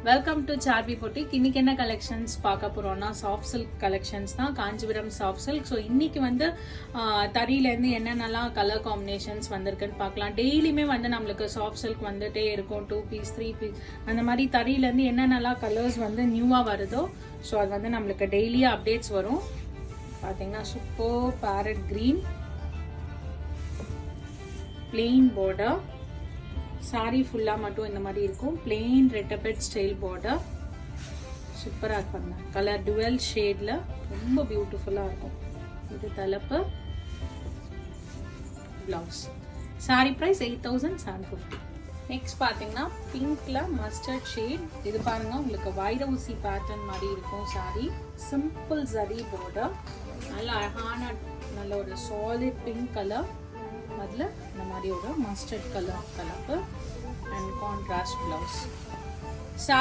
Welcome to சார்பி boutique. இன்னைக்கு என்ன collections பார்க்க போறோம்னா சாஃப்ட் சில்க் கலெக்ஷன்ஸ் தான், காஞ்சிபுரம் சாஃப்ட் சில்க். ஸோ இன்னைக்கு வந்து தறியிலேருந்து என்னென்னலாம் கலர் காம்பினேஷன்ஸ் வந்திருக்குன்னு பார்க்கலாம். டெய்லியுமே வந்து நம்மளுக்கு சாஃப்ட் சில்க் வந்துட்டே இருக்கும், 2 பீஸ் 3 பீஸ் அந்த மாதிரி தறியிலேருந்து என்னென்னலாம் கலர்ஸ் வந்து நியூவாக வருதோ ஸோ அது வந்து நம்மளுக்கு டெய்லியாக அப்டேட்ஸ் வரும். பார்த்தீங்கன்னா super farad green plain border, sorry ஃபுல்லா மட்டும் இந்த மாதிரி இருக்கும். பிளெயின் ரெட்டபெட் ஸ்டைல் border, சூப்பரா இருப்பாங்க. கலர் டுவெல் ஷேட்ல ரொம்ப பியூட்டிஃபுல்லா இருக்கும். இது தலைப்பு, பிளவுஸ். Sorry price 8750. நெக்ஸ்ட் பாத்தீங்கன்னா பிங்க்ல மஸ்டர்ட் ஷேட். இது பாருங்க, உங்களுக்கு வைரவுசி பேட்டர்ன் மாதிரி இருக்கும். சாரி சிம்பிள் ஜரி border, நல்ல அழகான நல்ல ஒரு சாலிட் பிங்க் கலர். அதில் இந்த மாதிரி ஒரு மஸ்டர்ட் கலர் கலப்பு அண்ட் கான்ட்ராஸ்ட் பிளவுஸ். சாரி